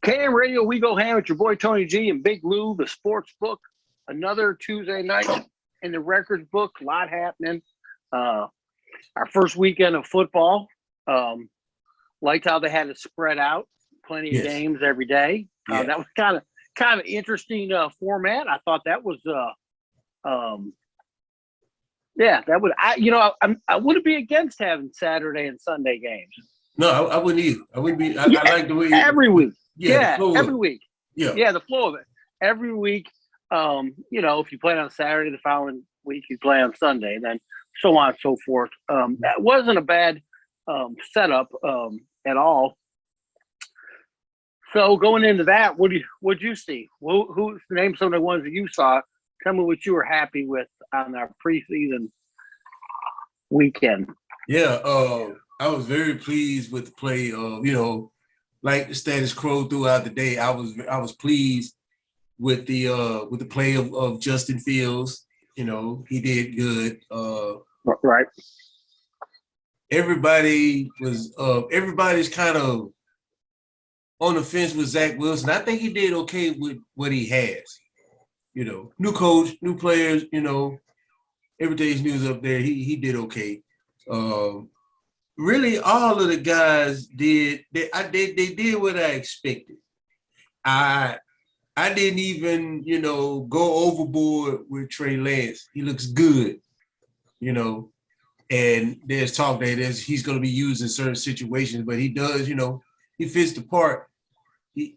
KM Radio, we go ham with your boy Tony G and Big Lou, the sports book. Another Tuesday night in the records book. A lot happening. Our first weekend of football. Liked how they had it spread out. Plenty of games every day. That was kind of interesting format. I thought that was that would I wouldn't be against having Saturday and Sunday games. No, I wouldn't either. I wouldn't be. I like the way every week. Every week. The flow of it. Every week. If you play on Saturday, the following week you play on Sunday, and then so on and so forth. That wasn't a bad setup at all. So going into that, what'd you see? Who name some of the ones that you saw? Tell me what you were happy with on our preseason weekend. Yeah, I was very pleased with the play. Like the status quo throughout the day. I was pleased with the play of Justin Fields. He did good. Right. Everybody's kind of on the fence with Zach Wilson. I think he did okay with what he has. New coach, new players. Everything's news up there. He did okay. Really, all of the guys did. They did what I expected. I didn't even go overboard with Trey Lance. He looks good. And there's talk that he's going to be used in certain situations, but he does. He fits the part. I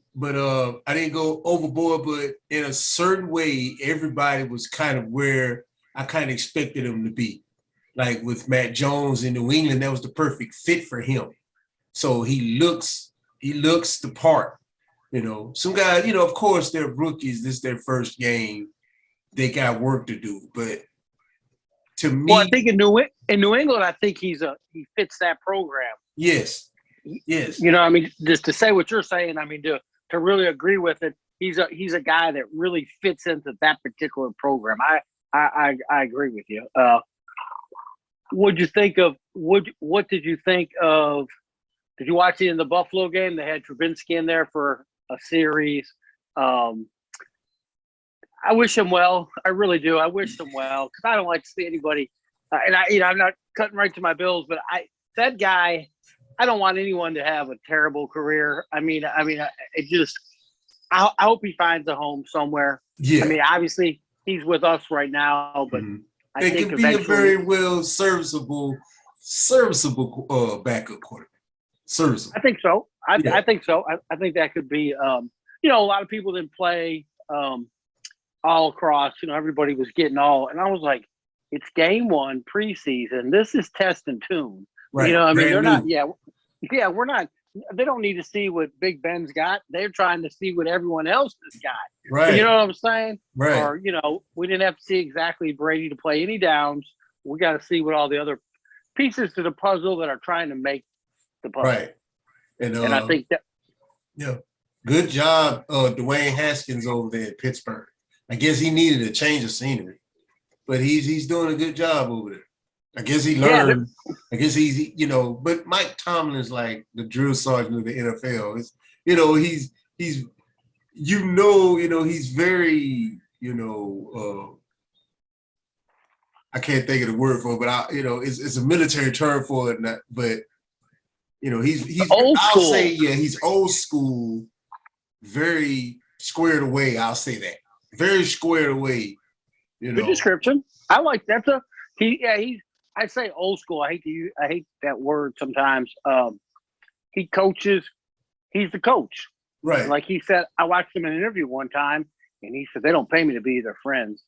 didn't go overboard, but in a certain way, everybody was kind of where I kind of expected him to be. Like with Matt Jones in New England, that was the perfect fit for him. So he looks the part. Some guys, of course, they're rookies. This is their first game. They got work to do. But to me, I think in New England, I think he fits that program. Yes. Just to say what you're saying, to really agree with it, he's a guy that really fits into that particular program. I agree with you. What did you think of? What did you think of? Did you watch it in the Buffalo game? They had Trubinsky in there for a series. I wish him well. I really do. I wish him well because I don't like to see anybody. I'm not cutting right to my bills, but that guy. I don't want anyone to have a terrible career. I hope he finds a home somewhere. Yeah. Obviously he's with us right now, but I think could be a very well serviceable backup quarterback. Serviceable. I think so. I think so. I think that could be. A lot of people didn't play all across. Everybody was getting all, and I was like, it's game one preseason. This is test and tune. Right. They're not. Yeah, we're not. They don't need to see what Big Ben's got. They're trying to see what everyone else has got. Right. You know what I'm saying? Right. Or we didn't have to see exactly Brady to play any downs. We got to see what all the other pieces to the puzzle that are trying to make the puzzle. Right. And I think that. Yeah. Good job, Dwayne Haskins over there in Pittsburgh. I guess he needed a change of scenery, but he's doing a good job over there. I guess he learned. I guess he's, but Mike Tomlin's like the drill sergeant of the NFL. He's he's very, I can't think of the word for it, but it's a military term for it. But he's old school. I'll say, he's old school, very squared away. I'll say that. Very squared away. Good description. I like that. I say old school. I hate that word sometimes. He coaches. He's the coach. Right. Like he said, I watched him in an interview one time, and he said, they don't pay me to be their friends.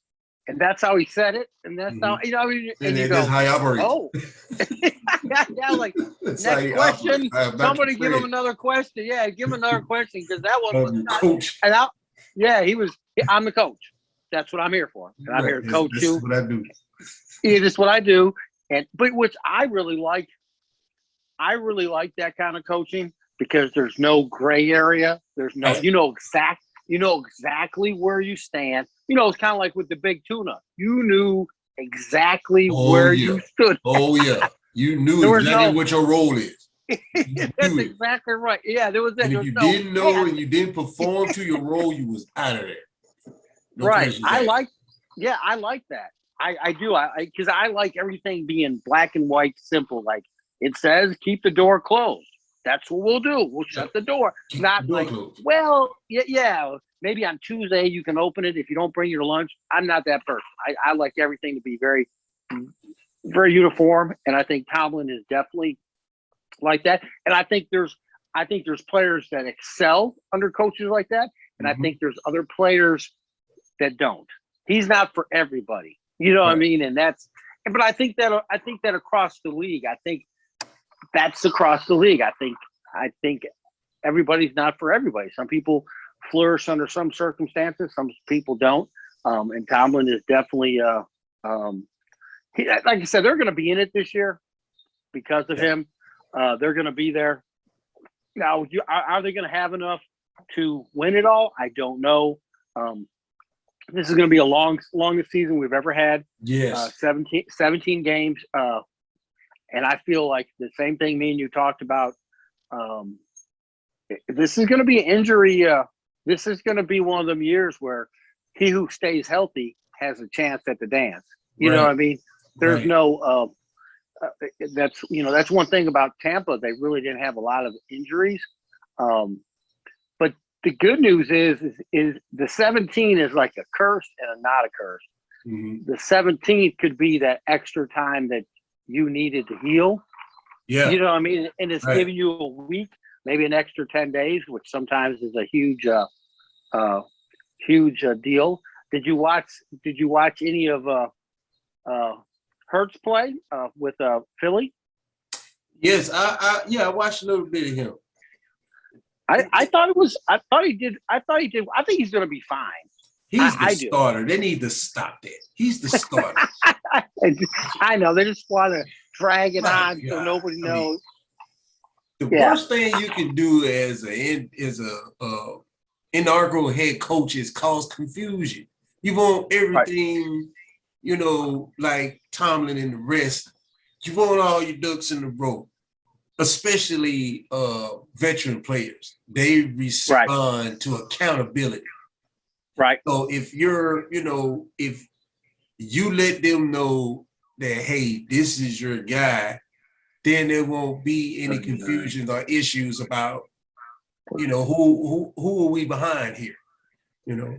And that's how he said it. And that's how, that's how he operates. Oh. Like, that's next question. Somebody give him another question. Yeah, give him another question because that one was not. Coach. And I'm the coach. That's what I'm here for. And I'm here to coach you. That's what I do. It is what I do. But which I really like that kind of coaching because there's no gray area. There's no, you know exactly where you stand. It's kind of like with the big tuna. You knew exactly where you stood. Oh yeah, you knew exactly what your role is. That's exactly right. Yeah, there was that. And if you didn't know and you didn't perform to your role, you was out of there. No right. I asked. like that. I do. Because I like everything being black and white, simple. Like it says, keep the door closed. That's what we'll do. We'll shut the door. Keep Not the door like, closed. well, yeah. Maybe on Tuesday you can open it if you don't bring your lunch. I'm not that person. I like everything to be very, very uniform, and I think Tomlin is definitely like that. And I think there's players that excel under coaches like that, and I think there's other players that don't. He's not for everybody. You know what I mean? And but I think that across the league, I think that's across the league. I think everybody's not for everybody. Some people flourish under some circumstances, some people don't. And Tomlin is definitely like I said, they're going to be in it this year because of him. They're going to be there. Now, are they going to have enough to win it all? I don't know. This is going to be a longest season we've ever had. Yes. 17 games. And I feel like the same thing me and you talked about. This is going to be an injury. This is going to be one of them years where he who stays healthy has a chance at the dance. You know what I mean? There's no that's one thing about Tampa. They really didn't have a lot of injuries. But the good news is the 17 is like a curse and a not a curse. The 17th could be that extra time that you needed to heal. Yeah. You know what I mean? And it's giving you a week, maybe an extra 10 days, which sometimes is a huge deal. Did you watch any of Hurts play with Philly? Yes, I watched a little bit of him. I thought he did. I think he's going to be fine. He's the starter. They need to stop that. He's the starter. I know. They just want to drag it on so nobody knows. The worst thing you can do as a inaugural head coach is cause confusion. You want everything, like Tomlin and the rest. You want all your ducks in a row, especially veteran players. They respond to accountability. Right. So if if you let them know that, hey, this is your guy, then there won't be any confusions or issues about, who are we behind here?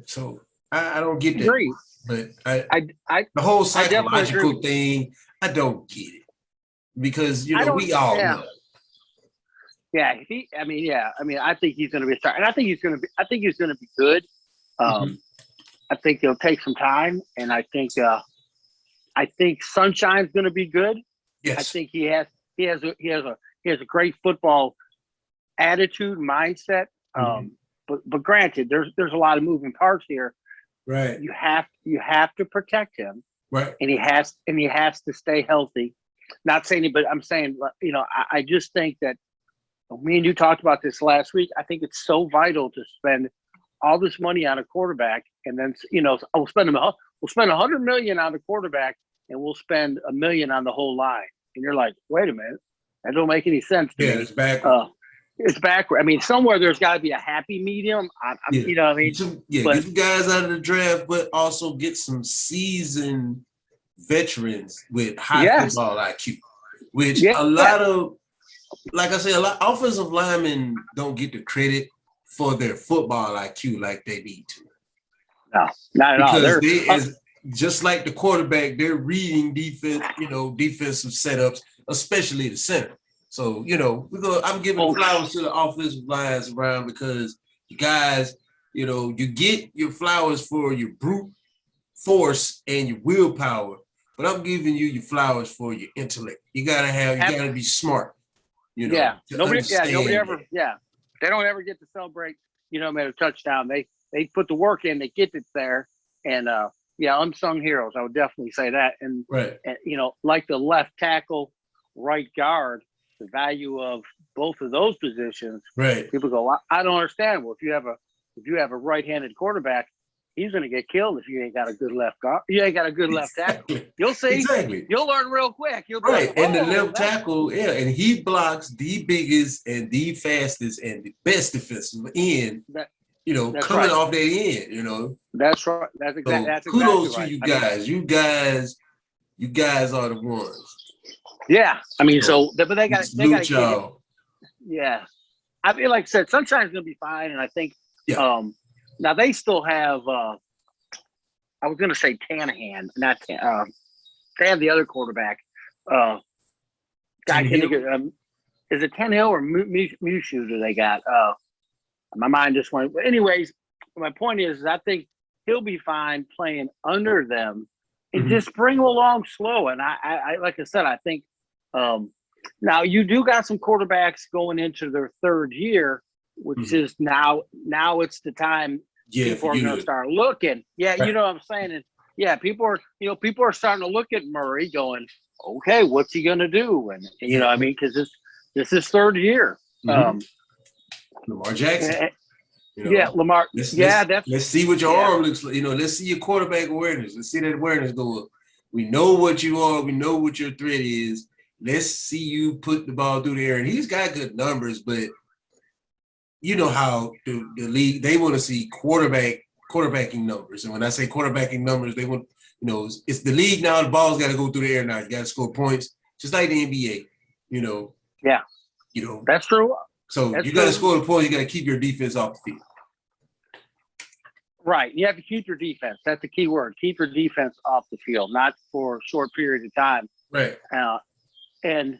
So I don't get that. Agreed. But the whole psychological thing, I don't get it. Because, we all know. Yeah, I think he's going to be a star, and I think he's going to be good. I think he'll take some time, and I think Sunshine's going to be good. Yes, I think he has a great football attitude, mindset. But granted, there's a lot of moving parts here. Right, you have to protect him. Right, and he has to stay healthy. Not saying it, but I'm saying, I just think that me and you talked about this last week. I think it's so vital to spend all this money on a quarterback, and then we'll spend $100 million on the quarterback, and we'll spend $1 million on the whole line. And you're like, wait a minute, that don't make any sense to me. It's backward. It's backward. I mean, somewhere there's got to be a happy medium. You know what I mean? Get some guys out of the draft, but also get some seasoned veterans with high football IQ, which a lot of, like I say, a lot offensive linemen don't get the credit for their football IQ like they need to. No, not at all. Because just like the quarterback, they're reading defense, defensive setups, especially the center. So, I'm giving flowers to the offensive lines around, because you guys, you get your flowers for your brute force and your willpower, but I'm giving you your flowers for your intellect. You gotta be smart. Nobody ever. Yeah, they don't ever get to celebrate. Made a touchdown. They put the work in. They get it there, and unsung heroes. I would definitely say that. And, like the left tackle, right guard, the value of both of those positions. Right. People go, I don't understand. Well, if you have a right-handed quarterback, he's going to get killed if you ain't got a good left guard. You ain't got a good left tackle. Exactly. You'll see. Exactly. You'll learn real quick. You'll be Right. like, And the "Oh, left that's-" tackle, yeah, and he blocks the biggest and the fastest and the best defensive end, you know, That's coming right. off their end, you know. That's right. That's So exactly. That's kudos exactly to right. you guys. You guys are the ones. Yeah. I mean, but they got to get it. Yeah. I mean, like I said, Sunshine's going to be fine, and I think. Yeah. Now they still have. I was going to say Tanahan, not. They have the other quarterback. Guy is it Tannehill or Mushu? Do they got? My mind just went. But anyways, my point is, I think he'll be fine playing under them, and just bring him along slow. And I like I said, I think. Now you do got some quarterbacks going into their third year, which is now it's the time people are going to start looking. Yeah, right. You know what I'm saying? And yeah, people are starting to look at Murray going, okay, what's he going to do? And you know what I mean? Because this is third year. Lamar Jackson. You know, yeah, Lamar. Let's see what your arm looks like. You know, let's see your quarterback awareness. Let's see that awareness go up. We know what you are. We know what your threat is. Let's see you put the ball through the air. And he's got good numbers, but you know how the league, they want to see quarterbacking numbers. And when I say quarterbacking numbers, they want, you know, it's the league now. The ball's got to go through the air now. You got to score points, just like the NBA, you know. Yeah. You know. That's true. So you got to score the points. You got to keep your defense off the field. Right. You have to keep your defense. That's the key word. Keep your defense off the field, not for a short period of time. Right. And,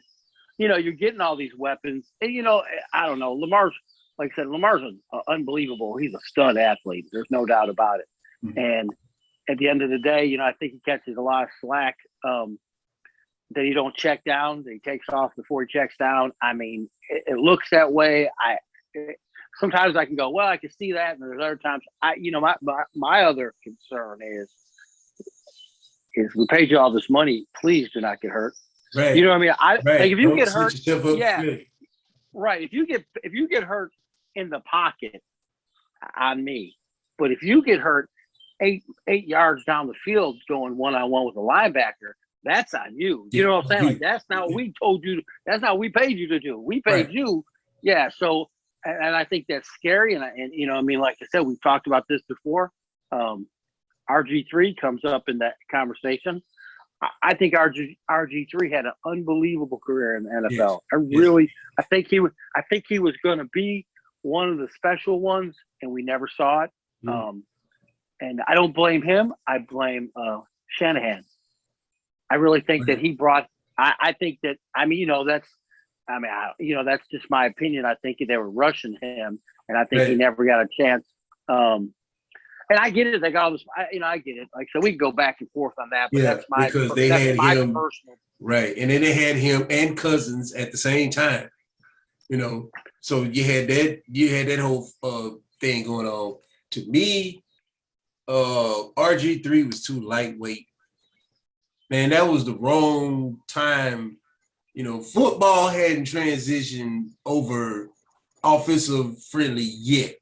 you know, you're getting all these weapons. And, you know, I don't know. Lamar's unbelievable. He's a stud athlete. There's no doubt about it. And at the end of the day, you know, I think he catches a lot of slack that he don't check down, that he takes off before he checks down. I mean, it looks that way. Sometimes I can go, well, I can see that. And there's other times my other concern is we paid you all this money. Please do not get hurt. Right. You know what I mean? Like if you get hurt, right. If you get hurt in the pocket, on me. But if you get hurt 8 yards down the field going one-on-one with a linebacker, that's on you. You know what I'm saying? Like that's not what we told you. That's not what we paid you to do. We paid you. Yeah. So, and I think that's scary. And you know, I mean, like I said, we've talked about this before. RG3 comes up in that conversation. I think RG3 had an unbelievable career in the NFL. Yes. I think he was going to be one of the special ones, and we never saw it. And I don't blame him. I blame Shanahan. I really think that he brought. I think that. I mean, you know, that's just my opinion. I think they were rushing him, and I think he never got a chance. And I get it. They got all this. I get it. Like, so we can go back and forth on that. But that's my because they had him personal. Right, and then they had him and Cousins at the same time. You know, so you had that whole thing going on. To me, RG3 was too lightweight. Man, that was the wrong time. You know, football hadn't transitioned over offensive friendly yet.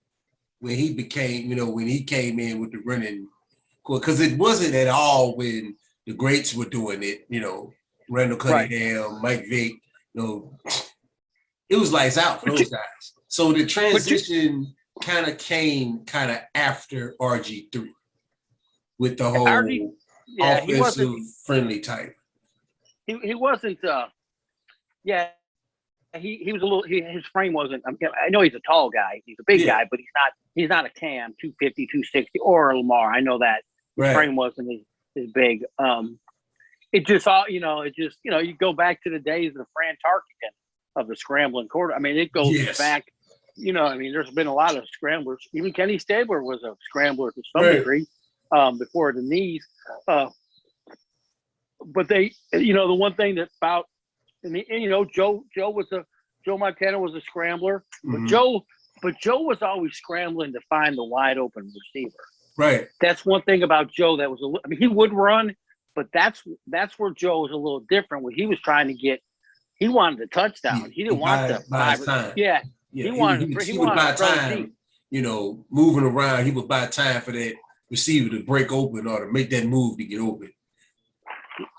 When he became, when he came in with the running, because it wasn't at all when the greats were doing it, Randall Cunningham, Mike Vick, it was lights out for those guys. So the transition kind of came after RG3 with the whole offensive friendly type. He wasn't, He was a little. His frame wasn't. I know he's a tall guy. He's a big guy, but he's not a Cam 250, 260 or a Lamar. I know that his frame wasn't as big. It just all you go back to the days of Fran Tarkenton of the scrambling quarter. I mean, it goes back. There's been a lot of scramblers. Even Kenny Stabler was a scrambler to some degree before the knees. But they, the one thing that about. Joe Montana was a scrambler, but Joe was always scrambling to find the wide open receiver. Right. That's one thing about Joe that was he would run, but that's where Joe was a little different. When he was trying to he wanted a touchdown. He didn't want the time. Yeah. He would buy time. Moving around. He would buy time for that receiver to break open or to make that move to get open.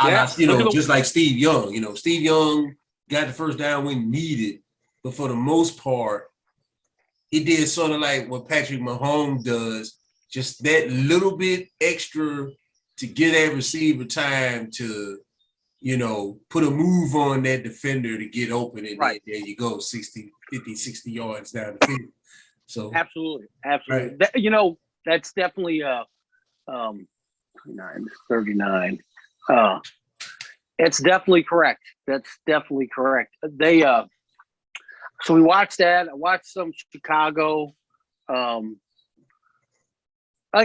Yeah, Just like Steve Young. Steve Young got the first down when needed, but for the most part, he did sort of like what Patrick Mahomes does, just that little bit extra to get that receiver time to, put a move on that defender to get open, and then there you go, 60, 50, 60 yards down the field. So absolutely. Right. That's definitely 39. It's definitely correct. That's definitely correct. They so we watched that. I watched some Chicago. Like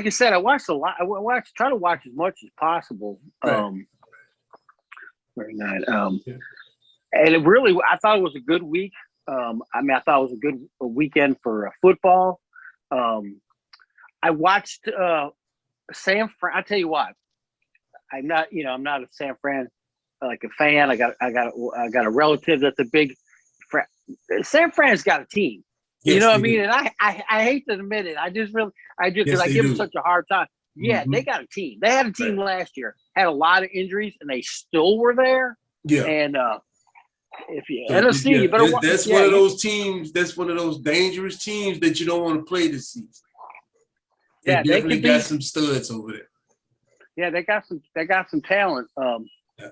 I said, I watched a lot. Try to watch as much as possible. Right. 39. And it really, I thought it was a good week. I thought it was a good weekend for football. I watched San Fran. I tell you what, I'm not a San Fran like a fan. I got a relative that's a big. San Fran's got a team. Yes, You know what I they mean? do. And I hate to admit it. I do because Yes, I they give them do. such a hard time. Yeah, they got a team. They had a team last year, had a lot of injuries, and they still were there. Yeah. And if you NFC, you better watch. That's one of those teams. That's one of those dangerous teams that you don't want to play this season. They definitely got some studs over there. Yeah, they got some talent. Now,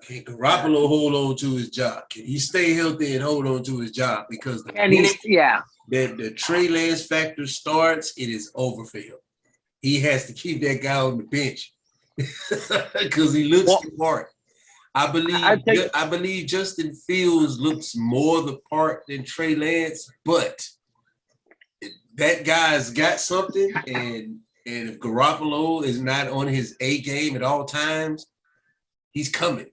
can Garoppolo hold on to his job? Can he stay healthy and hold on to his job? Because the minute that the Trey Lance factor starts, it is over for him. He has to keep that guy on the bench because he looks the part. I believe Justin Fields looks more the part than Trey Lance, but that guy's got something, and if Garoppolo is not on his A game at all times, he's coming.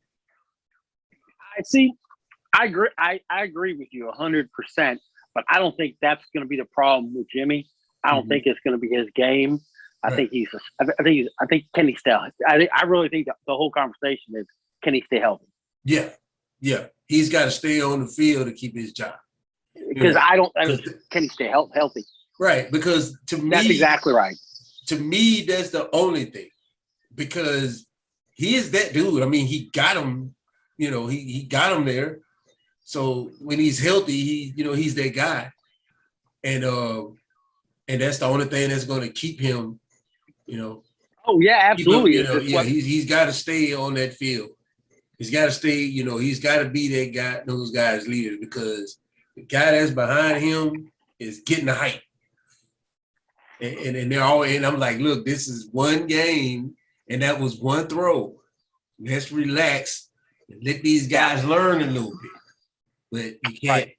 I agree. I agree with you 100%, but I don't think that's going to be the problem with Jimmy. I don't think it's going to be his game. I think can he stay? I really think that the whole conversation is, can he stay healthy? Yeah. He's got to stay on the field to keep his job. Because can he stay healthy? Right. Because to me, that's exactly right. To me, that's the only thing. Because he is that dude. I mean, he got him. He got him there. So when he's healthy, he's that guy. And that's the only thing that's going to keep him. Oh yeah, absolutely. He's got to stay on that field. He's got to stay. He's got to be that guy, those guys' leaders, because the guy that's behind him is getting the hype. And they're all. And I'm like, look, this is one game, and that was one throw. Let's relax and let these guys learn a little bit. But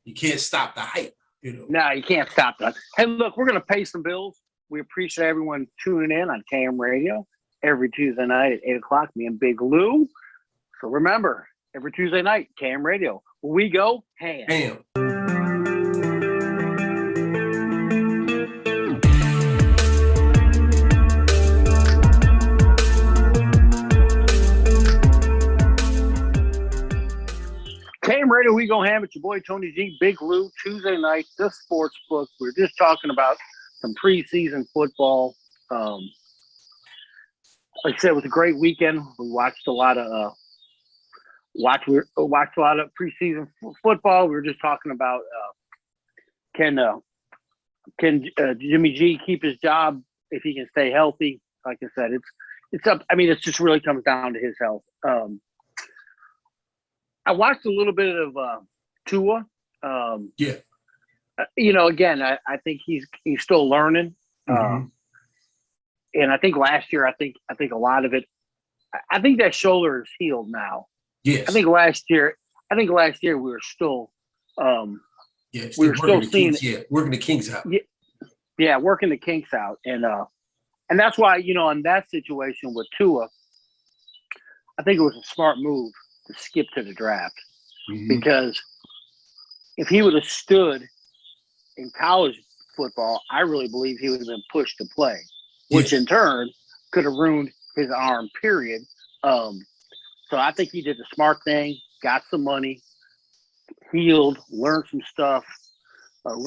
you can't stop the hype. No, you can't stop that. Hey, look, we're going to pay some bills. We appreciate everyone tuning in on KM Radio every Tuesday night at 8 o'clock, me and Big Lou. So remember, every Tuesday night, KM Radio, where we go ham. KM Radio, we go ham. It's your boy Tony G, Big Lou. Tuesday night, the sports book. We're just talking about some preseason football. Like I said, it was a great weekend. We watched a lot of preseason football. We were just talking about can Jimmy G keep his job if he can stay healthy. Like I said, it's up. I mean, it just really comes down to his health. I watched a little bit of Tua. Again, I think he's still learning. And I think last year, I think a lot of it. I think that shoulder is healed now. Yes. I think last year we were still. We were still seeing working the kinks out. Yeah, working the kinks out, and that's why in that situation with Tua, I think it was a smart move to skip to the draft because if he would have stood in college football, I really believe he would have been pushed to play, which in turn could have ruined his arm, period. So I think he did the smart thing, got some money, healed, learned some stuff from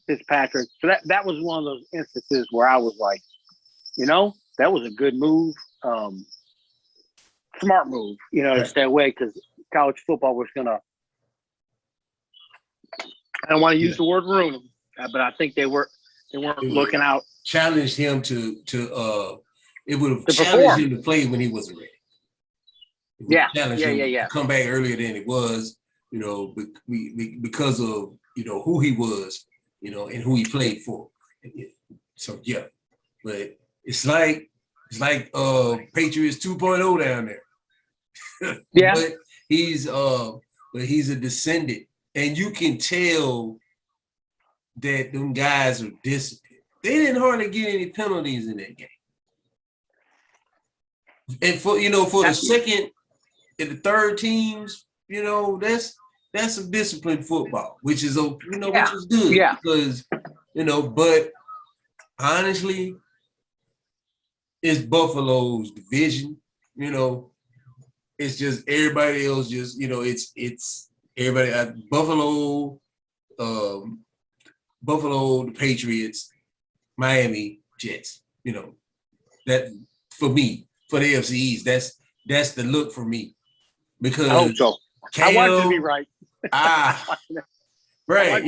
Fitzpatrick. So that was one of those instances where I was like, that was a good move. Smart move, to stay away because college football was gonna. I don't want to use the word ruin, but I think they weren't looking out. Challenged him to it would have challenged perform. him to play when he wasn't ready. Yeah. To come back earlier than it was, because of who he was, and who he played for. So yeah, but it's like Patriots 2.0 down there. Yeah. but he's a descendant, and you can tell that them guys are disciplined. They didn't hardly get any penalties in that game. And for the second and the third teams, that's some disciplined football, which is which is good. Yeah. Because but honestly, it's Buffalo's division. It's just everybody else. Just it's everybody at Buffalo, the Patriots, Miami Jets. That for me, for the AFC East, that's the look for me. Because I hope so. I want you to be right. Right.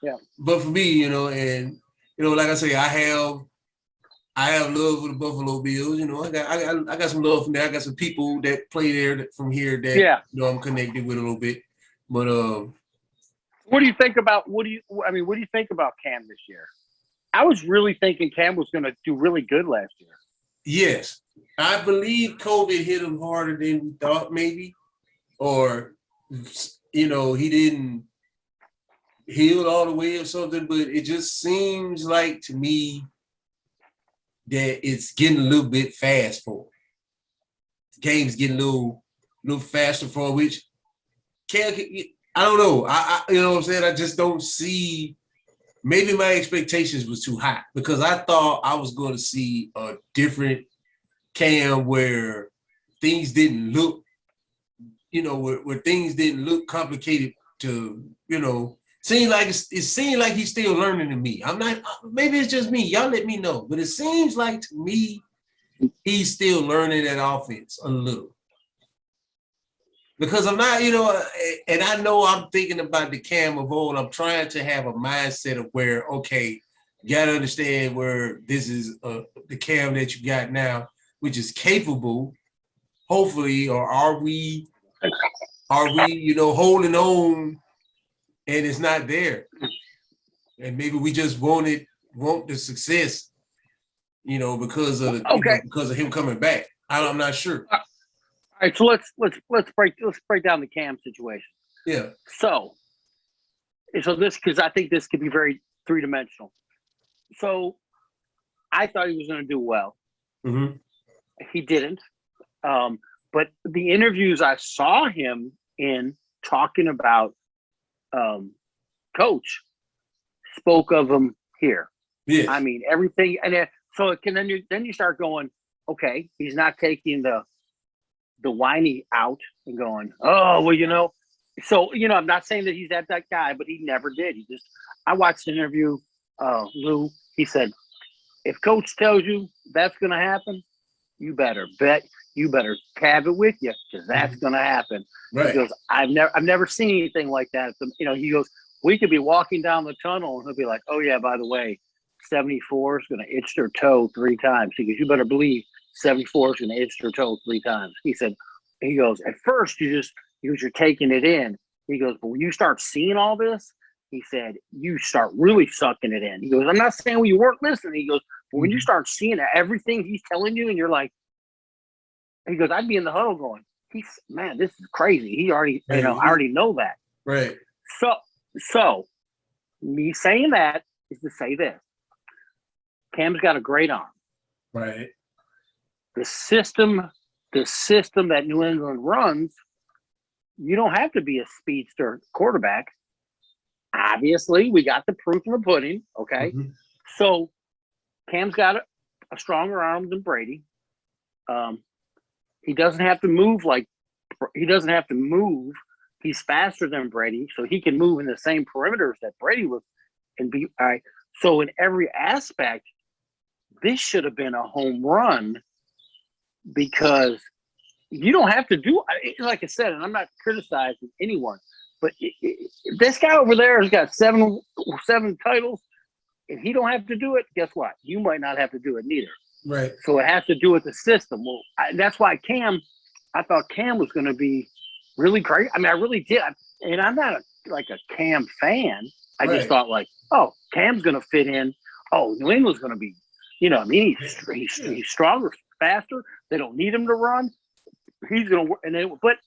Yeah. But for me, and like I say, I have love for the Buffalo Bills. I got some love from there. I got some people that play there from here that I'm connected with a little bit. But what do you think about Cam this year? I was really thinking Cam was going to do really good last year. Yes, I believe COVID hit him harder than we thought, maybe, or he didn't heal all the way or something. But it just seems like to me that it's getting a little bit fast for him. The game's getting a little faster for him, which I don't know. I you know what I'm saying? I just don't see. Maybe my expectations was too high because I thought I was going to see a different Cam where things didn't look, where things didn't look complicated to, seemed like it seemed like he's still learning to me. I'm not, maybe it's just me. Y'all let me know. But it seems like to me, he's still learning that offense a little. Because I'm not, and I know I'm thinking about the Cam of old. I'm trying to have a mindset of where, okay, you got to understand where this is the Cam that you got now, which is capable, hopefully, or are we, holding on and it's not there. And maybe we just want the success, because of because of him coming back. I'm not sure. All right, so let's break down the Cam situation. Yeah. So this, because I think this could be very three-dimensional. So I thought he was going to do well. Mm-hmm. He didn't. But the interviews I saw him in talking about Coach spoke of him here. Yes. I mean, everything. And then you start going, okay, he's not taking the whiny out and going, oh, well, so, I'm not saying that he's that guy, but he never did. I watched an interview, Lou, he said, if Coach tells you that's going to happen, you better have it with you because that's going to happen. Right. He goes, I've never seen anything like that. He goes, we could be walking down the tunnel and he'll be like, oh yeah, by the way, 74 is going to itch their toe 3 times. He goes, you better believe 74 is going to itch their toe 3 times. He goes, at first you're taking it in. He goes, but when you start seeing all this, he said, you start really sucking it in. He goes, I'm not saying you weren't listening. He goes, but when you start seeing everything he's telling you and you're like, he goes, I'd be in the huddle going, man, this is crazy. He already, I already know that. Right. So me saying that is to say this. Cam's got a great arm. Right. The system that New England runs, you don't have to be a speedster quarterback. Obviously, we got the proof in the pudding. Okay. Mm-hmm. So Cam's got a stronger arm than Brady. He doesn't have to move He's faster than Brady, so he can move in the same perimeters that Brady was and be all right. So in every aspect, this should have been a home run because you don't have to do, like I said, and I'm not criticizing anyone, but this guy over there has got seven titles. If he don't have to do it, guess what? You might not have to do it neither. Right. So it has to do with the system. Well, that's why I thought Cam was going to be really great. I mean, I really did. And I'm not like a Cam fan. I just thought like, oh, Cam's going to fit in. Oh, New England's going to be, I mean, he's stronger, faster. They don't need him to run. He's going to, but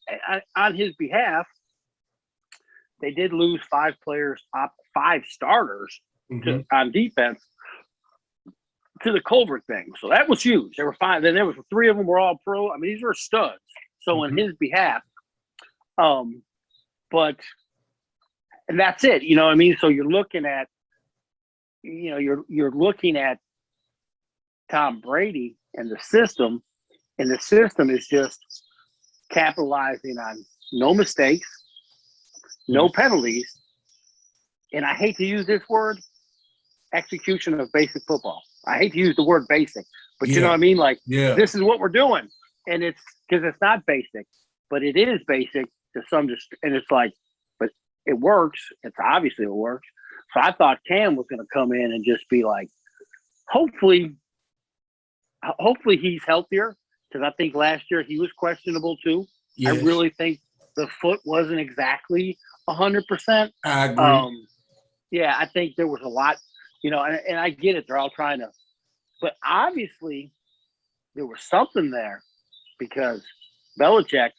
on his behalf, they did lose 5 starters on defense to the Culver thing. So that was huge. They were 5. Then there was 3 of them were all pro. I mean, these are studs. So on his behalf, but and that's it. You know what I mean? So you're looking at, you're looking at Tom Brady and the system is just capitalizing on no mistakes, no penalties, and I hate to use this word, execution of basic football. I hate to use the word basic, but you know what I mean? Like, this is what we're doing. And it's because it's not basic, but it is basic to some, and it's like, but it works. It's obviously it works. So I thought Cam was going to come in and just be like, hopefully he's healthier, because I think last year he was questionable too. Yes. I really think the foot wasn't exactly 100%. I agree. Yeah, I think there was a lot, and I get it. They're all trying to, but obviously there was something there because Belichick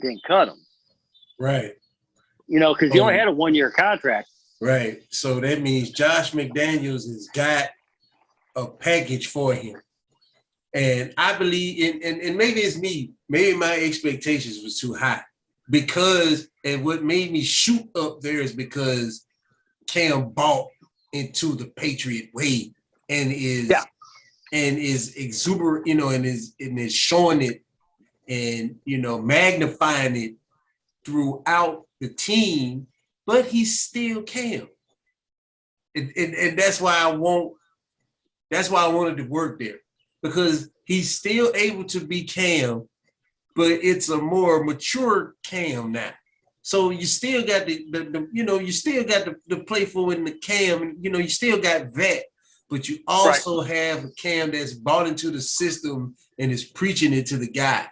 didn't cut him. Right. Because he only had a 1-year contract. Right. So that means Josh McDaniels has got a package for him. And I believe, and maybe it's me, maybe my expectations was too high and what made me shoot up there is because Cam bought into the Patriot way and is exuberant, and is showing it and, magnifying it throughout the team, but he's still Cam. And that's why I wanted to work there, because he's still able to be Cam, but it's a more mature Cam now. So you still got you still got the playful in the Cam, and you still got that, but you also have a Cam that's bought into the system and is preaching it to the guys.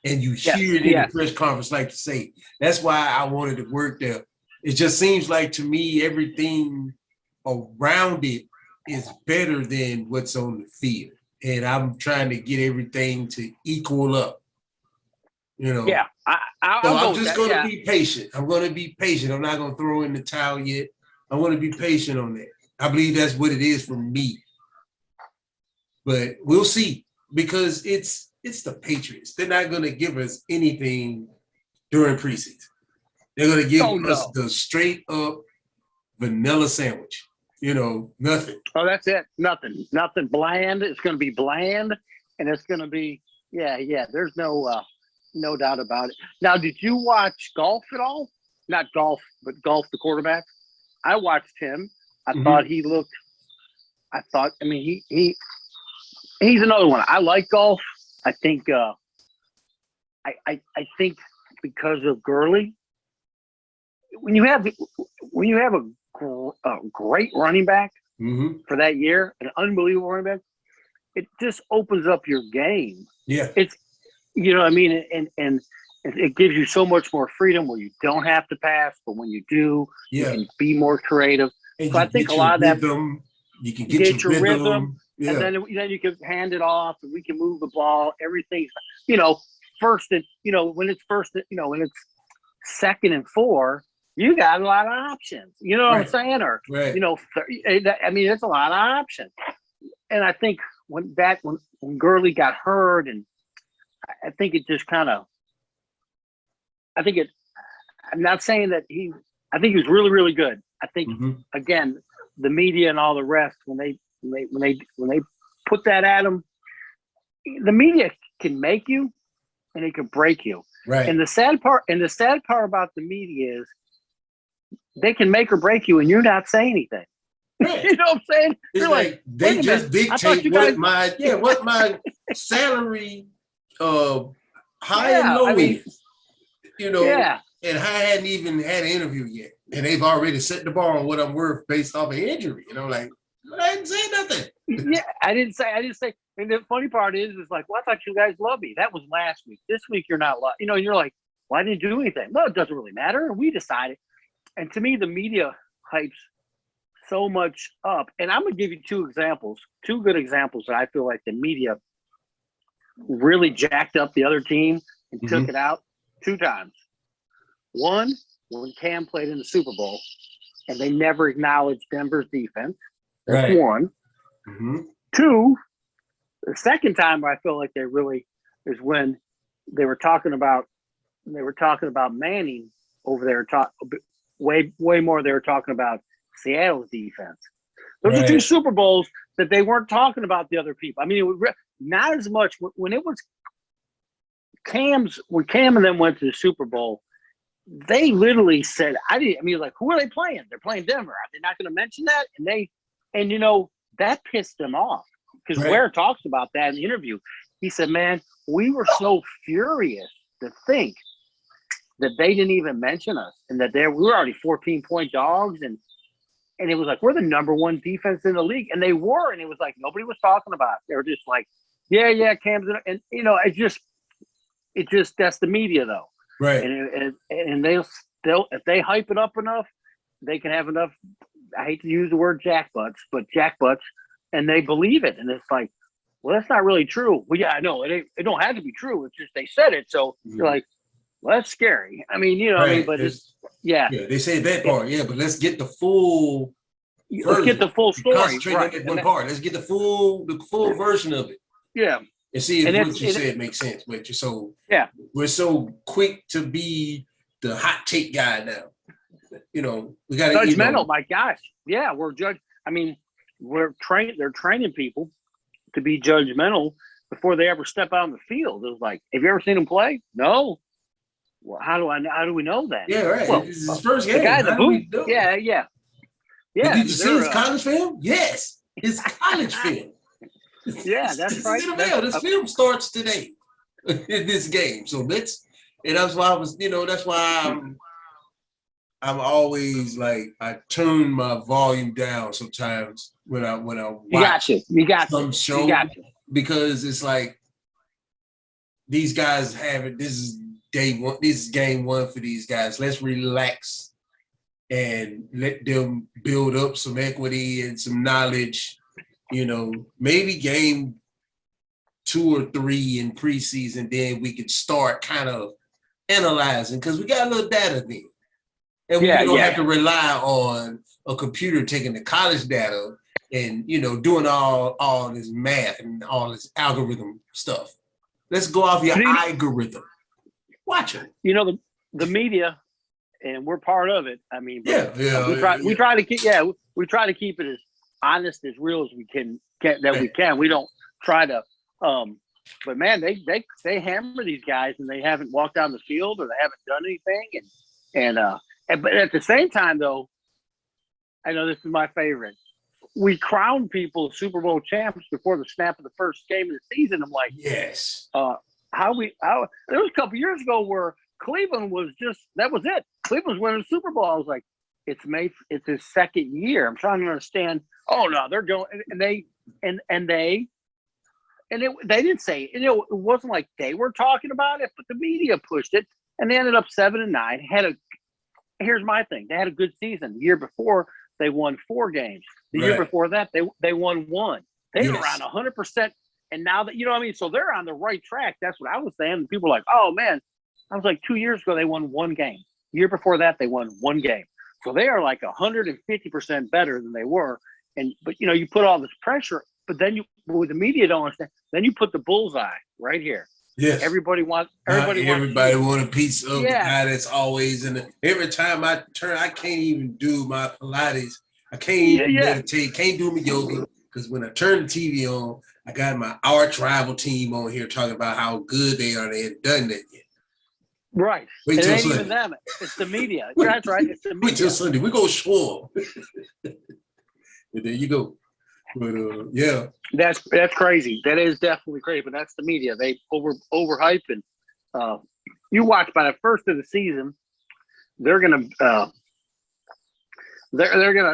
And you hear it in the press conference, like you say. That's why I wanted to work there. It just seems like to me everything around it is better than what's on the field. And I'm trying to get everything to equal up. Yeah. I'm just going to be patient. I'm going to be patient. I'm not going to throw in the towel yet. I want to be patient on that. I believe that's what it is for me. But we'll see, because it's the Patriots. They're not going to give us anything during preseason. They're going to give us the straight up vanilla sandwich. Nothing. Oh, that's it. Nothing bland. It's going to be bland, and it's going to be, there's no doubt about it. Now, did you watch golf at all? Not golf, but golf, the quarterback. I watched him. I thought he looked, he's another one. I like golf. I think, I think because of Gurley, when you have a great running back for that year, an unbelievable running back, it just opens up your game. Yeah. It's, and it gives you so much more freedom where you don't have to pass, but when you do, you can be more creative. And so I think a lot of that, you can get your rhythm. Yeah. And then you can hand it off, and we can move the ball. Everything's, first and, when it's 2nd and 4, you got a lot of options. You know what I'm saying? Or, it's a lot of options. And I think when Gurley got hurt, and I think it just kind of, I'm not saying that I think he was really, really good. I think, again, the media and all the rest, when they put that at him, the media can make you and it can break you. Right. And the sad part about the media is they can make or break you and you're not saying anything. Right. You know what I'm saying? It's You're like they wait a just minute. I thought dictate you guys, what my salary high and yeah, low I mean, is, you know, yeah. and I hadn't even had an interview yet. And they've already set the bar on what I'm worth based off of injury. And I'm like, I didn't say nothing. Yeah, I didn't say. And the funny part is like, well, I thought you guys loved me. That was last week. This week, you're not loved. You know, you're like, why didn't you do anything? Well, it doesn't really matter. We decided. And to me, the media hypes so much up. And I'm going to give you two good examples that I feel like the media really jacked up the other team and took it out 2 times. One, when Cam played in the Super Bowl, and they never acknowledged Denver's defense. That's one. 2, the second time I feel like they really is when they were talking about Manning over there. Way more. They were talking about Seattle's defense. Those are 2 Super Bowls that they weren't talking about the other people. I mean, it was not as much when it was when Cam and them went to the Super Bowl. They literally said, like, who are they playing? They're playing Denver. Are they not going to mention that? And you know, that pissed them off because Ware talks about that in the interview. He said, man, we were so furious to think that they didn't even mention us and that we were already 14-point dogs. And it was like, we're the number 1 defense in the league. And they were, and it was like, nobody was talking about it. They were just like, yeah, Cam's in it. And, you know, it just, that's the media though. Right. And they'll still, if they hype it up enough, they can have enough, I hate to use the word jackbutts, and they believe it. And it's like, well, that's not really true. Well, yeah, I know. It don't have to be true. It's just they said it. So you're like, well, that's scary. I mean, you know what I mean? But yeah, they say that part. Yeah, but let's get the full Let's get the full story. Concentrate on that one part. Let's get the full version of it. Yeah. And see if what you said makes sense. But we're so quick to be the hot take guy now. You know, we got to judgmental. My gosh, yeah, we're judge. I mean, they're training people to be judgmental before they ever step out on the field. It was like, have you ever seen him play? No. Well, how do we know that? Yeah, right. Well, this is his first game. The guy in the booth. Yeah. But did you see his college film? Yes, his college film. Yeah, that's right. This film starts today in this game. So that's why I'm always like, I turn my volume down sometimes when I watch some show because it's like these guys have it. This is day 1. This is game 1 for these guys. Let's relax and let them build up some equity and some knowledge. You know, maybe game 2 or 3 in preseason, then we could start kind of analyzing because we got a little data then. And we don't have to rely on a computer taking the college data and, you know, doing all this math and all this algorithm stuff. Let's go off your algorithm. Watch it. You know, the media, and we're part of it. I mean, we try to keep it as honest, as real as we can we can. We don't try to but man, they hammer these guys and they haven't walked down the field or they haven't done anything but at the same time though, I know this is my favorite. We crown people Super Bowl champs before the snap of the first game of the season. I'm like, yes. How there was a couple years ago where Cleveland was that was it. Cleveland was winning the Super Bowl. I was like, it's his second year. I'm trying to understand. Oh no, they're going and they didn't say it. You know, it wasn't like they were talking about it, but the media pushed it, and they ended up 7-9. Here's my thing: they had a good season. The year before, they won 4 games. The year before that, they won 1. They were around 100%, and now that you know what I mean. So they're on the right track. That's what I was saying. And people were like, "Oh man," I was like, 2 years ago they won 1 game. The year before that, they won 1 game. So they are like 150% better than they were. But you know, you put all this pressure, but then with the media don't understand. Then you put the bullseye right here. Yes. Everybody want a piece of the guy that's always in it. Every time I turn, I can't even do my Pilates. I can't even meditate. Can't do my yoga because when I turn the TV on, I got my Our Tribal team on here talking about how good they are. They ain't done that yet. Right. It ain't even them. It's the media. That's right. It's the media. Wait till Sunday. We go swarm. But there you go. But yeah, That's crazy. That is definitely crazy. But that's the media. They overhype, and you watch by the first of the season, they're gonna they're gonna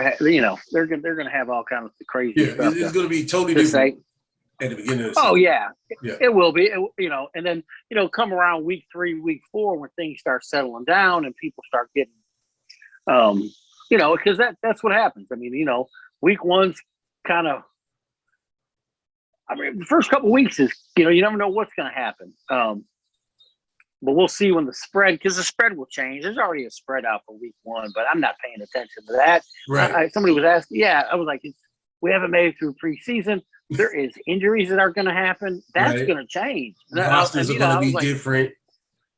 have they're gonna have all kinds of crazy stuff. It's gonna be totally to different say. at the beginning of the Oh season. yeah, it will be. And then come around week 3, week 4 when things start settling down and people start getting, because that's what happens. I mean, week 1's kind of. I mean, the first couple of weeks is you never know what's going to happen. But we'll see when because the spread will change. There's already a spread out for week 1, but I'm not paying attention to that. Right. Somebody was asking, I was like, we haven't made it through preseason. There is injuries that are going to happen. That's going to change. Rosters are going to be different.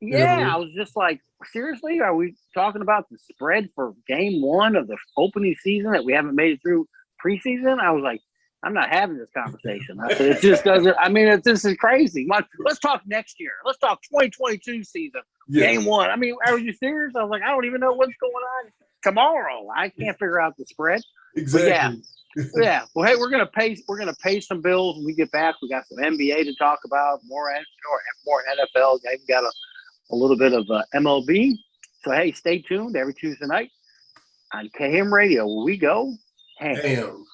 Yeah, I was just like, seriously, are we talking about the spread for game 1 of the opening season that we haven't made it through preseason? I was like, I'm not having this conversation. I said, it just doesn't. I mean, this is crazy. Let's talk next year. Let's talk 2022 season, game 1. I mean, are you serious? I was like, I don't even know what's going on tomorrow. I can't figure out the spread. Exactly. Yeah. Well, hey, we're gonna pay some bills when we get back. We got some NBA to talk about, more NFL. I even got a little bit of MLB. So hey, stay tuned every Tuesday night on KM Radio. Where we go ham.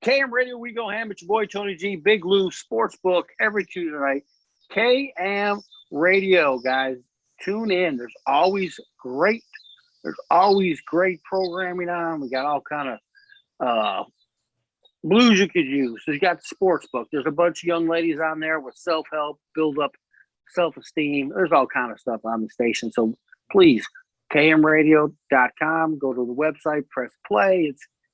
KM Radio, we go ham. It's your boy Tony G, Big Lou Sportsbook every Tuesday night. KM Radio, guys, tune in. There's always great programming on. We got all kind of blues you could use. So you got the Sportsbook. There's a bunch of young ladies on there with self-help, build up self-esteem. There's all kind of stuff on the station. So please, kmradio.com. Go to the website, press play.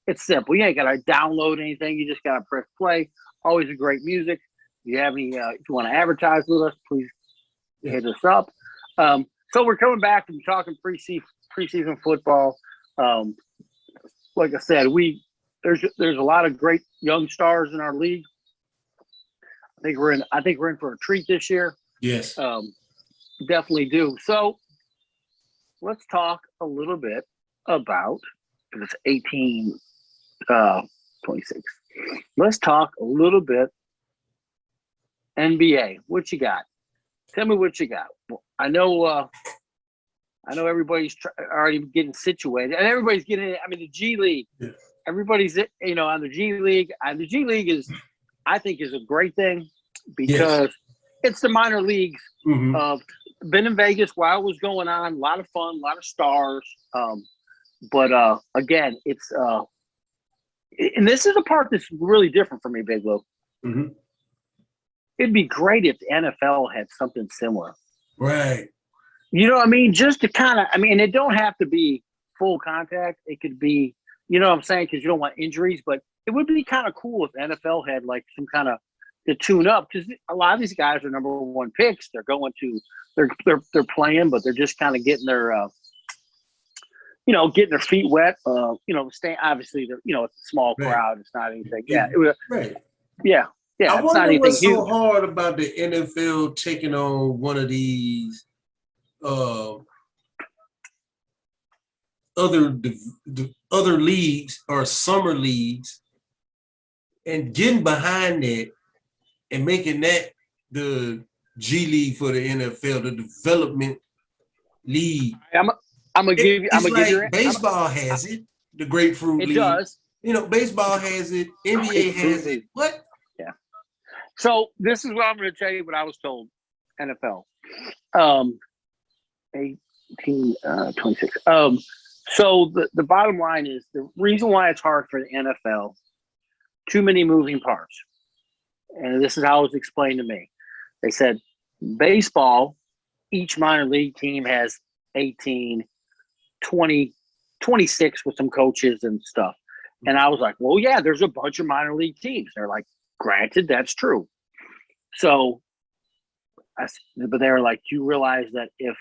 It's simple. You ain't got to download anything. You just got to press play. Always a great music. If you have any, if you want to advertise with us, please hit us up. So we're coming back and talking preseason football. Like I said, there's a lot of great young stars in our league. I think we're in for a treat this year. Yes. Definitely do. So let's talk a little bit about it's 26. Let's talk a little bit NBA. What you got? Tell me what you got. Well, I know everybody's already getting situated, and everybody's getting. I mean, the G League. Yeah. Everybody's on the G League. The G League I think, is a great thing because it's the minor leagues. Mm-hmm. Been in Vegas while it was going on. A lot of fun, a lot of stars. But again, it's and this is a part that's really different for me, Big Lou. Mm-hmm. It'd be great if the NFL had something similar. Right. You know what I mean? Just to kind of, it don't have to be full contact. It could be, you know what I'm saying? Because you don't want injuries, but it would be kind of cool if the NFL had like some kind of to tune up, because a lot of these guys are number 1 picks. They're going to, they're playing, but they're just kind of getting their, getting their feet wet. Stay obviously. It's a small crowd. It's not anything. It was right. Yeah. I wonder what's so hard about the NFL taking on one of these other leagues or summer leagues and getting behind that and making that the G League for the NFL, the development league. I'm gonna give you. Baseball has it. The Grapefruit League. It does. Baseball has it. NBA has it. What? Yeah. So this is what I'm going to tell you. What I was told. NFL. 26. So the bottom line is the reason why it's hard for the NFL. Too many moving parts, and this is how it was explained to me. They said baseball, each minor league team has 18, 20, 26 with some coaches and stuff. And I was like, well, yeah, there's a bunch of minor league teams. They're like, granted, that's true. So, but they were like, do you realize that if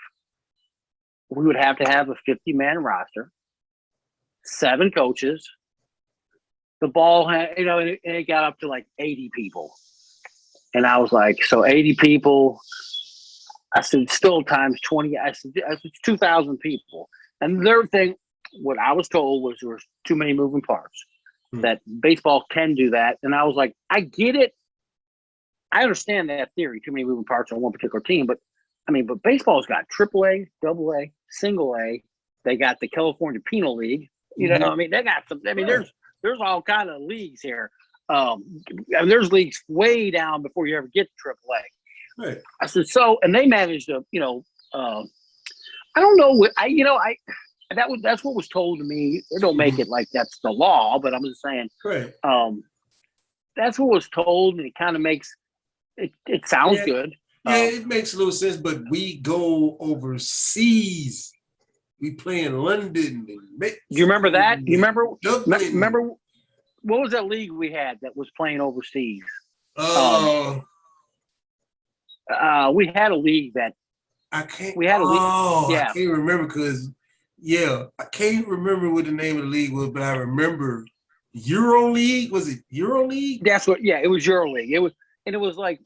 we would have to have a 50-man roster, 7 coaches, the ball had, and it got up to like 80 people. And I was like, so 80 people, I said, still times 20. I said, it's 2,000 people. And their thing, what I was told was there was too many moving parts, that baseball can do that. And I was like, I get it. I understand that theory, too many moving parts on one particular team. But baseball's got AAA, AA, single A. They got the California Penal League. They got some, there's all kind of leagues here. There's leagues way down before you ever get to AAA. Right. I said, and they managed to, I don't know what that's what was told to me. It don't make it like that's the law, but I'm just saying, right. That's what was told, and it kind of makes it sounds good. Yeah, it makes a little sense, but we go overseas. We play in London. Do you remember that? You remember what was that league we had that was playing overseas? We had a league that I can't. We had a league. I can't remember because I can't remember what the name of the league was, but I remember Euro League. Was it Euro League? That's what. Yeah, it was Euro League. It was like,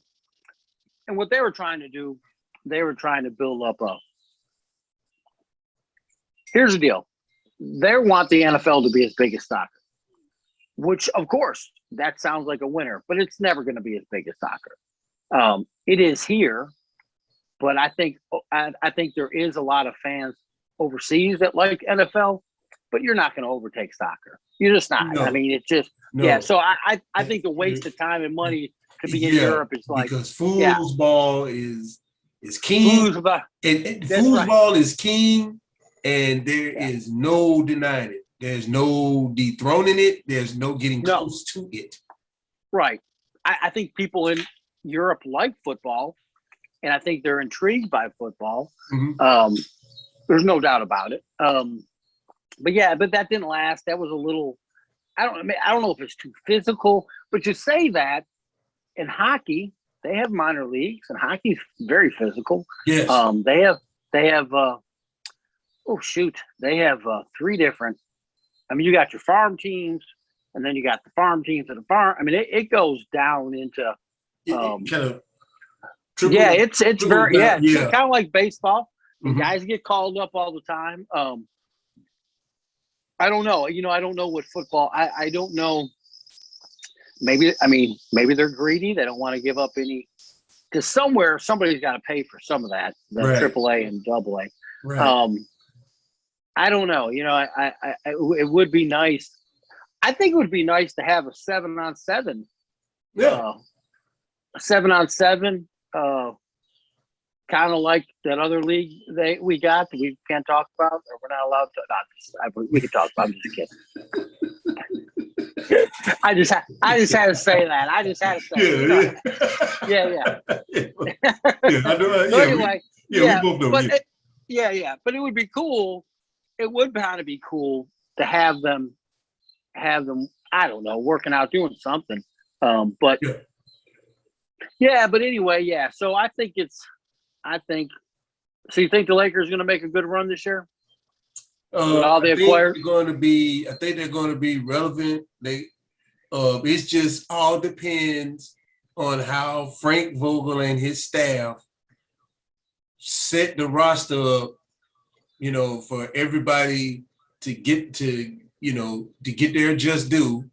and what they were trying to do, they were trying to build up a. Here's the deal. They want the NFL to be as big as soccer, which, of course, that sounds like a winner, but it's never going to be as big as soccer. It is here, but I think there is a lot of fans overseas that like NFL, but you're not going to overtake soccer. You're just not. No. It's just So I think the waste of time and money to be in Europe is like because foosball is king, and foosball is king. And there is no denying it. There's no dethroning it. There's no getting close to it. Right. I think people in Europe like football, and I think they're intrigued by football. Mm-hmm. There's no doubt about it. But that didn't last. That was a little. I don't know if it's too physical, but you say that in hockey, they have minor leagues, and hockey's very physical. Yes. They have. Oh, shoot. They have 3 different. You got your farm teams, and then you got the farm teams and the farm. It goes down into. Kind of. It's very It's kind of like baseball. Mm-hmm. Guys get called up all the time. I don't know. I don't know what football. I don't know. Maybe they're greedy. They don't want to give up any. Because somebody's got to pay for some of that. The AAA and AA. Right. I don't know. It would be nice. I think it would be nice to have a 7-on-7. Yeah. A 7-on-7. Kind of like that other league we got that we can't talk about, or we're not allowed to. We can talk about. I'm just kidding. I just had to say that. I just had to say it. Yeah. I know. So anyway, we both know. But it would be cool. It would kind of be cool to have them. I don't know, working out, doing something. But anyway, So I think So you think the Lakers are going to make a good run this year? All they acquired? I think they're going to be relevant. It's just all depends on how Frank Vogel and his staff set the roster up, for everybody to get their just due,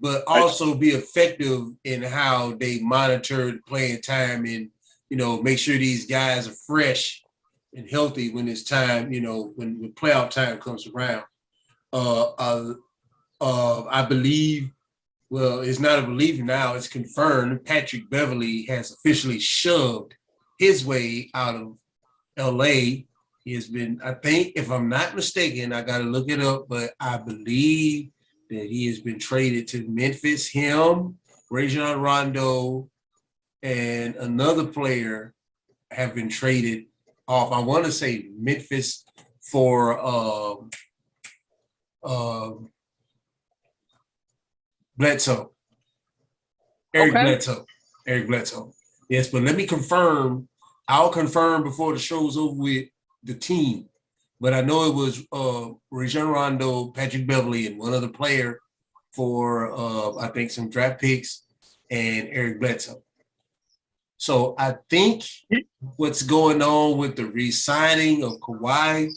but also be effective in how they monitor the playing time and, make sure these guys are fresh and healthy when it's time, when playoff time comes around. I believe, well, it's not a belief now, it's confirmed, Patrick Beverley has officially shoved his way out of LA. He has been, I think, if I'm not mistaken, I got to look it up, but I believe that he has been traded to Memphis. Him, Rajon Rondo, and another player have been traded off. I want to say Memphis for Bledsoe. Eric Bledsoe. Yes, but let me confirm. I'll confirm before the show's over with the team. But I know it was Rajon Rondo, Patrick Beverley, and one other player for I think some draft picks and Eric Bledsoe. So I think what's going on with the re-signing of Kawhi,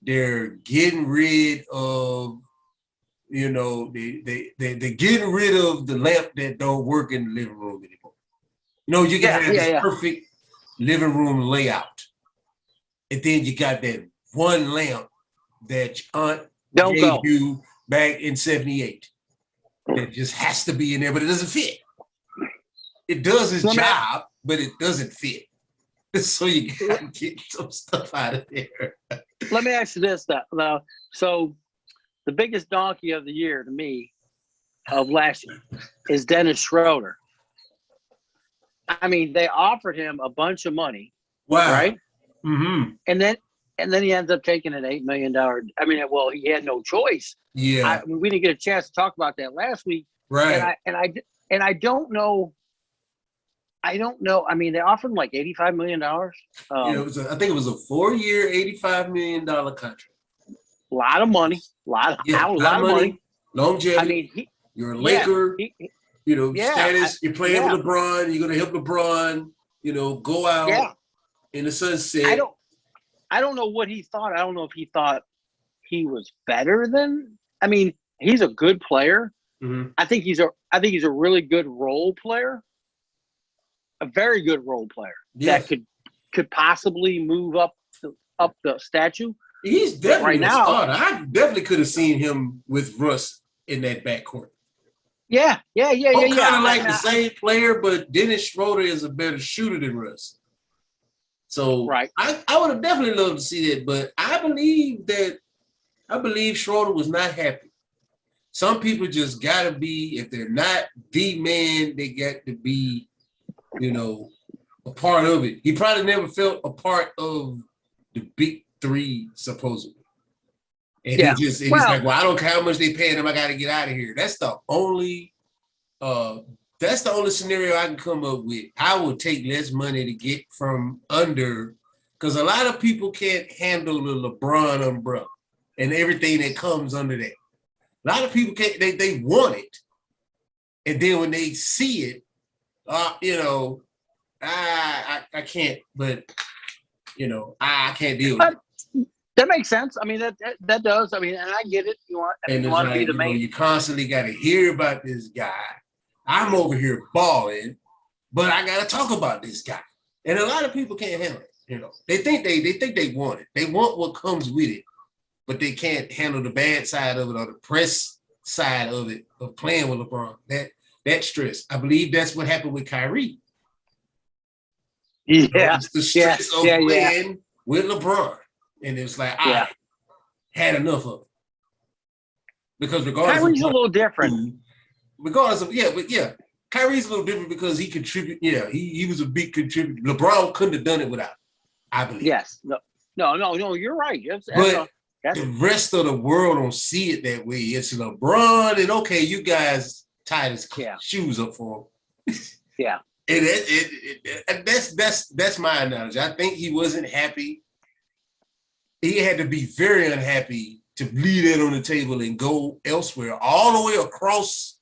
they're getting rid of, you know, they're getting rid of the lamp that don't work in the living room anymore. You know, you can have this perfect living room layout, and then you got that one lamp that your aunt gave you back in '78 that just has to be in there, but it doesn't fit. It does its job, but it doesn't fit. So you gotta get some stuff out of there. Let me ask you this, though. So the biggest donkey of the year to me of last year is Dennis Schroeder. I mean, they offered him a bunch of money. Wow. Right? Mm-hmm. And then he ends up taking an $8 million. I mean, well, he had no choice. Yeah. We didn't get a chance to talk about that last week. Right. And I don't know. I don't know. I mean, they offered him like $85 million. I think it was a 4-year, $85 million contract. A lot of money. A lot of money. Longevity. I mean, you're a Laker. Status. You're playing with LeBron. You're going to help LeBron, go out in the sunset. I don't know what he thought. I don't know if he thought he was better than. I mean, he's a good player. Mm-hmm. I think he's a really good role player. A very good role player that could possibly move up the statue. He's definitely a starter. I definitely could have seen him with Russ in that backcourt. Yeah. Kind of like the same player, but Dennis Schroeder is a better shooter than Russ. So I would have definitely loved to see that, but I believe Schroeder was not happy. Some people just gotta be, if they're not the man, they got to be, a part of it. He probably never felt a part of the big three, supposedly. And he's like, well, I don't care how much they paying him, I gotta get out of here. That's the only scenario I can come up with. I will take less money to get from under, because a lot of people can't handle the LeBron umbrella and everything that comes under that. A lot of people can't, they want it. And then when they see it, I can't, but I can't deal with it. That makes sense. I mean, that does. I mean, and I get it. You want to be the main. You constantly got to hear about this guy. I'm over here balling, but I got to talk about this guy. And a lot of people can't handle it. They think they want it. They want what comes with it, but they can't handle the bad side of it or the press side of it, of playing with LeBron. That stress. I believe that's what happened with Kyrie. Yeah. It's the stress of playing with LeBron. And it's like, I had enough of it. Because regardless Kyrie's a little different. Kyrie's a little different because he contributed. Yeah, he was a big contributor. LeBron couldn't have done it without him, I believe. Yes. No, you're right. The rest of the world don't see it that way. It's LeBron, and okay, you guys tied his shoes up for him. Yeah. And that's my analogy. I think he wasn't happy. He had to be very unhappy to leave that on the table and go elsewhere, all the way across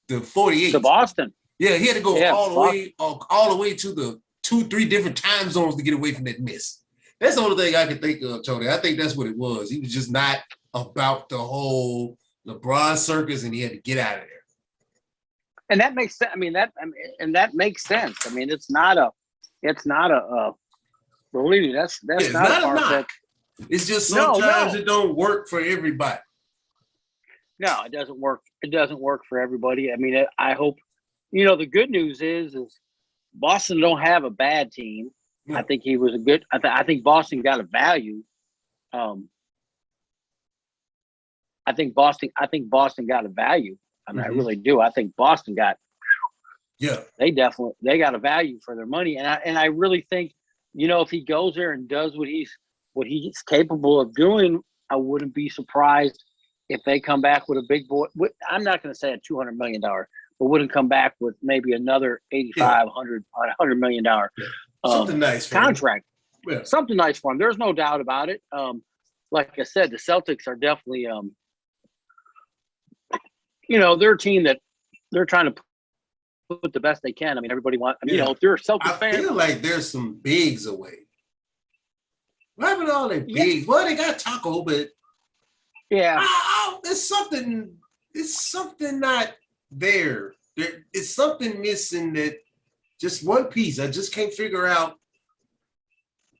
the 48 to Boston. Yeah, he had to go all the way to the 2-3 different time zones to get away from that mess. That's the only thing I can think of, Tony. I think that's what it was. He was just not about the whole LeBron circus, and he had to get out of there. And that makes sense. That makes sense. I mean, it's not a believe me, that's not a knock. It's just sometimes it don't work for everybody. No, it doesn't work. It doesn't work for everybody. I mean, I hope, the good news is Boston don't have a bad team. Yeah. I think he was a good. I think Boston got a value. I think Boston got a value. I mean, I really do. I think Boston got. Yeah. They got a value for their money, and I really think, if he goes there and does what he's capable of doing, I wouldn't be surprised if they come back with a big boy. I'm not going to say a $200 million, but wouldn't come back with maybe another $85, $100 million something nice contract. Yeah. Something nice for him. There's no doubt about it. Like I said, the Celtics are definitely they're a team that they're trying to put the best they can. I mean, everybody wants. I mean, if you're a Celtics I fan, feel like there's some bigs away. What happened to all that bigs? Well, they got Taco, but there's something. It's something not there. It's something missing. That just one piece. I just can't figure out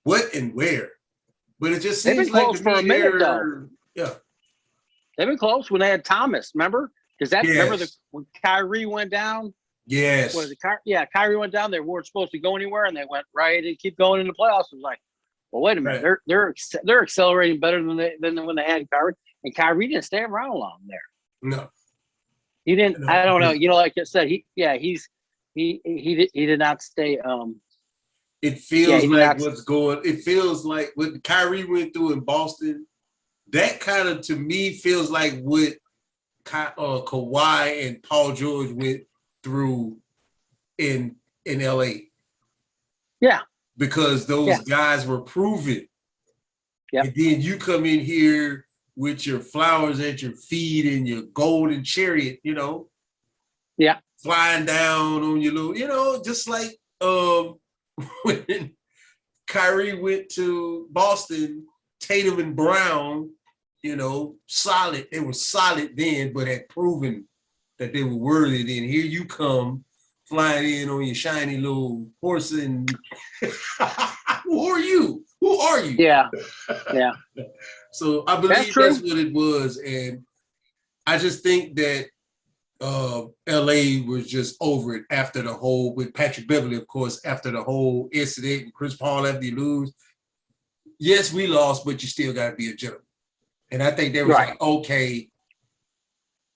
what and where. But it just seems like close for a minute, though. Yeah, they've been close when they had Thomas. Remember? Because remember when Kyrie went down. Yes. Was it Kyrie went down. They weren't supposed to go anywhere, and they went right and keep going in the playoffs. It was like, well, wait a minute. Right. They're accelerating better than when they had Kyrie. And Kyrie didn't stay around long there. No, he didn't. No, I don't know. Like I said, he did not stay. It feels like what's going. It feels like what Kyrie went through in Boston. That kind of, to me, feels like what Kawhi and Paul George went through in LA. Yeah. Because those guys were proven. Yeah. And then you come in here with your flowers at your feet and your golden chariot, Yeah. Flying down on your little, just like when Kyrie went to Boston, Tatum and Brown, solid. They were solid then, but had proven that they were worthy. Then here you come flying in on your shiny little horse, and who are you? Who are you? Yeah. So I believe that's what it was, and I just think that LA was just over it after the whole, with Patrick Beverly, of course, after the whole incident, and Chris Paul after you lose. Yes, we lost, but you still got to be a gentleman. And I think they was like, okay,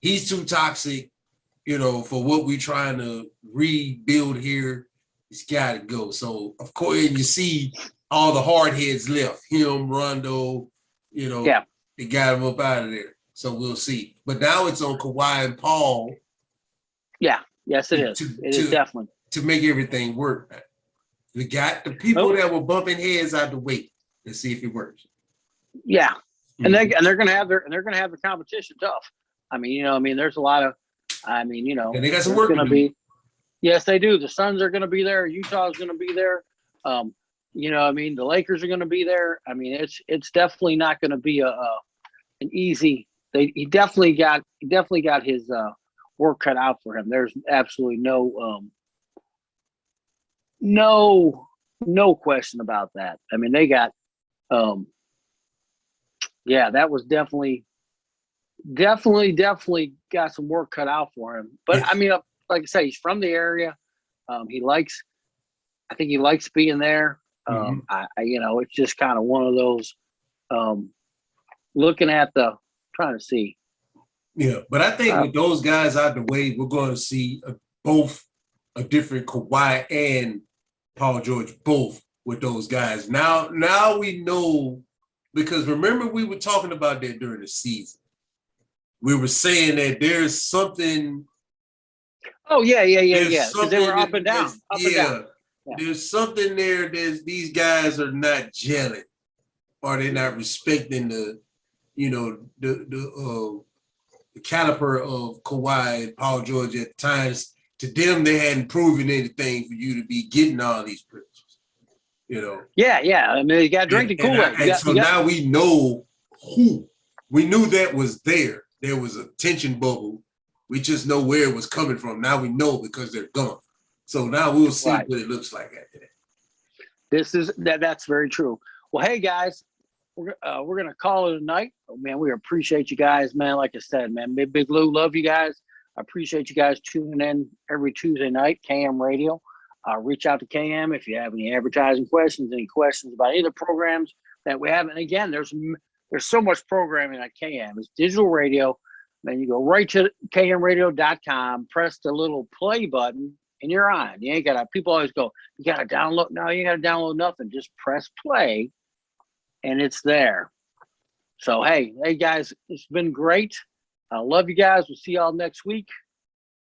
he's too toxic, for what we're trying to rebuild here. It's got to go. So, of course, and you see all the hard heads left. Him, Rondo, they got him up out of there. So we'll see. But now it's on Kawhi and Paul. Yeah. Yes, it is. It is definitely. To make everything work. We got the people that were bumping heads out the way. Let's see if it works. Yeah. And they're gonna have the competition tough. I mean, there's a lot of and they got some work to do. Yes, they do. The Suns are gonna be there, Utah's gonna be there. The Lakers are gonna be there. I mean, it's definitely not gonna be an easy. He definitely got his work cut out for him. There's absolutely no question about that. I mean, they got that was definitely got some work cut out for him. But I mean, like I say, he's from the area. I think he likes being there. It's just kind of one of those looking at trying to see. Yeah, but I think with those guys out the way, we're going to see both a different Kawhi and Paul George, both with those guys. Now we know, because remember we were talking about that during the season. We were saying that there's something. Oh yeah. Because they were up and down. Yeah. There's something there. These guys are not gelling, or they're not respecting the caliber of Kawhi and Paul George at times. To them, they hadn't proven anything for you to be getting all these privileges. Yeah. I mean, you got to drink the Kool-Aid. So now we know who. We knew that was there. There was a tension bubble. We just know where it was coming from. Now we know because they're gone. So now we'll see what it looks like after that. That's very true. Well, hey guys, we're gonna call it a night. Oh, man, we appreciate you guys, man. Like I said, man, Big Lou, love you guys. I appreciate you guys tuning in every Tuesday night, KM Radio. Reach out to KM if you have any advertising questions, any questions about any of the programs that we have. And again, there's so much programming at KM. It's digital radio. Then you go right to kmradio.com, press the little play button, and you're on. You ain't gotta. People always go, you gotta download. No, you ain't gotta download nothing. Just press play, and it's there. So hey guys, it's been great. I love you guys. We'll see y'all next week.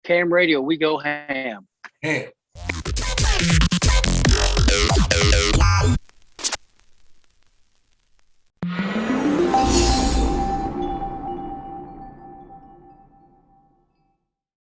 KM Radio, we go ham. Ham.